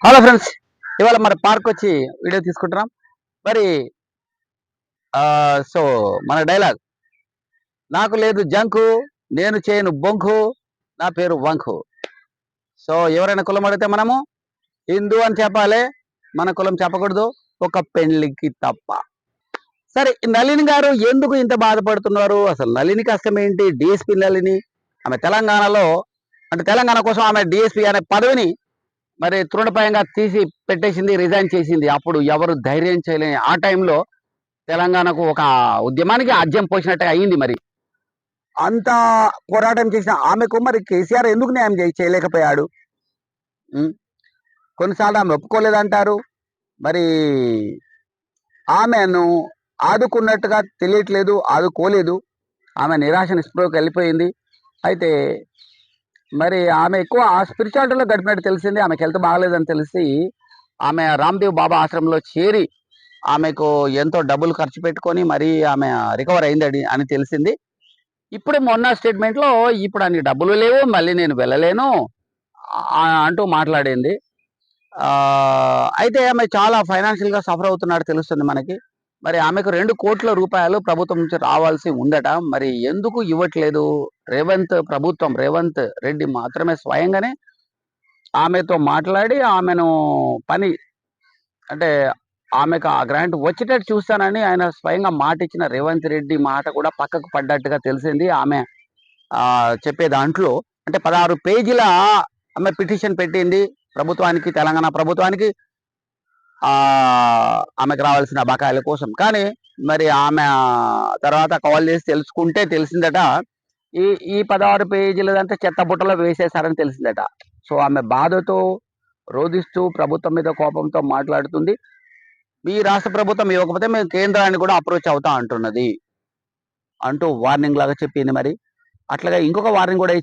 Hello friends, ఇవాళ మన park వచ్చి వీడియో తీసుకుంటున్నాం. మరి సో మన డైలాగ్, నాకు లేదు జంకు, నేను చేయను బొంకు, నా పేరు వంకు. సో ఎవరైనా కులం అడిగితే మనము హిందూ అని చెప్పాలి, మన కులం చెప్పకూడదు, ఒక పెళ్లికి తప్ప. సరే, ఈ నళిని గారు ఎందుకు ఇంత బాధపడుతున్నారు? అసలు నళిని కష్టం ఏంటి? డిఎస్పీ నళిని, ఆమె తెలంగాణలో, అంటే తెలంగాణ కోసం ఆమె డిఎస్పీ అనే పదవిని మరి తృణప్రాయంగా తీసి పెట్టేసింది, రిజైన్ చేసింది. అప్పుడు ఎవరు ధైర్యం చేయలేని ఆ టైంలో తెలంగాణకు ఒక ఉద్యమానికి ఆజ్యం పోసినట్టే అయింది. మరి అంత పోరాటం చేసిన ఆమెకు మరి కేసీఆర్ ఎందుకు న్యాయం చేయలేకపోయాడు? ఉం? కొన్నిసార్లు ఆమె ఒప్పుకోలేదంటారు. మరి ఆమెను ఆదుకున్నట్టుగా తెలియట్లేదు, ఆదుకోలేదు. ఆమె నిరాశ నిస్పృహకు వెళ్ళిపోయింది. అయితే మరి ఆమె ఎక్కువ ఆ స్పిరిచువాలిటీలో గడిపినట్టు తెలిసింది. ఆమెకు హెల్త్ బాగలేదని తెలిసి ఆమె రామ్దేవ్ బాబా ఆశ్రమంలో చేరి ఆమెకు ఎంతో డబ్బులు ఖర్చు పెట్టుకొని మరి ఆమె రికవర్ అయిందని అని తెలిసింది. ఇప్పుడు మొన్న స్టేట్మెంట్లో ఇప్పుడు అన్ని డబ్బులు లేవు, మళ్ళీ నేను వెళ్ళలేను అంటూ మాట్లాడింది. అయితే ఆమె చాలా ఫైనాన్షియల్గా సఫర్ అవుతున్నట్టు తెలుస్తుంది మనకి. మరి ఆమెకు 2 కోట్ల రూపాయలు ప్రభుత్వం నుంచి రావాల్సి ఉందట. మరి ఎందుకు ఇవ్వట్లేదు? రేవంత్ రెడ్డి మాత్రమే స్వయంగానే ఆమెతో మాట్లాడి ఆమెను పని, అంటే ఆమెకు ఆ గ్రాంట్ వచ్చేటట్టు చూస్తానని ఆయన స్వయంగా మాట ఇచ్చిన రేవంత్ రెడ్డి మాట కూడా పక్కకు పడ్డట్టుగా తెలిసింది. ఆమె చెప్పే దాంట్లో అంటే 16 పేజీల ఆమె పిటిషన్ పెట్టింది ప్రభుత్వానికి, తెలంగాణ ప్రభుత్వానికి, ఆమెకు రావాల్సిన బకాయిల కోసం. కానీ మరి ఆమె తర్వాత కాల్ చేసి తెలుసుకుంటే తెలిసిందట, ఈ ఈ 16 పేజీలదంతా చెత్త బుట్టలో వేసేశారని తెలిసిందట. సో ఆమె బాధతో రోధిస్తూ ప్రభుత్వం మీద కోపంతో మాట్లాడుతుంది. మీ రాష్ట్ర ప్రభుత్వం ఇవ్వకపోతే మేము కేంద్రాన్ని కూడా అప్రోచ్ అవుతా అంటున్నది అంటూ వార్నింగ్ లాగా చెప్పింది. మరి అట్లాగా ఇంకొక వార్నింగ్ కూడా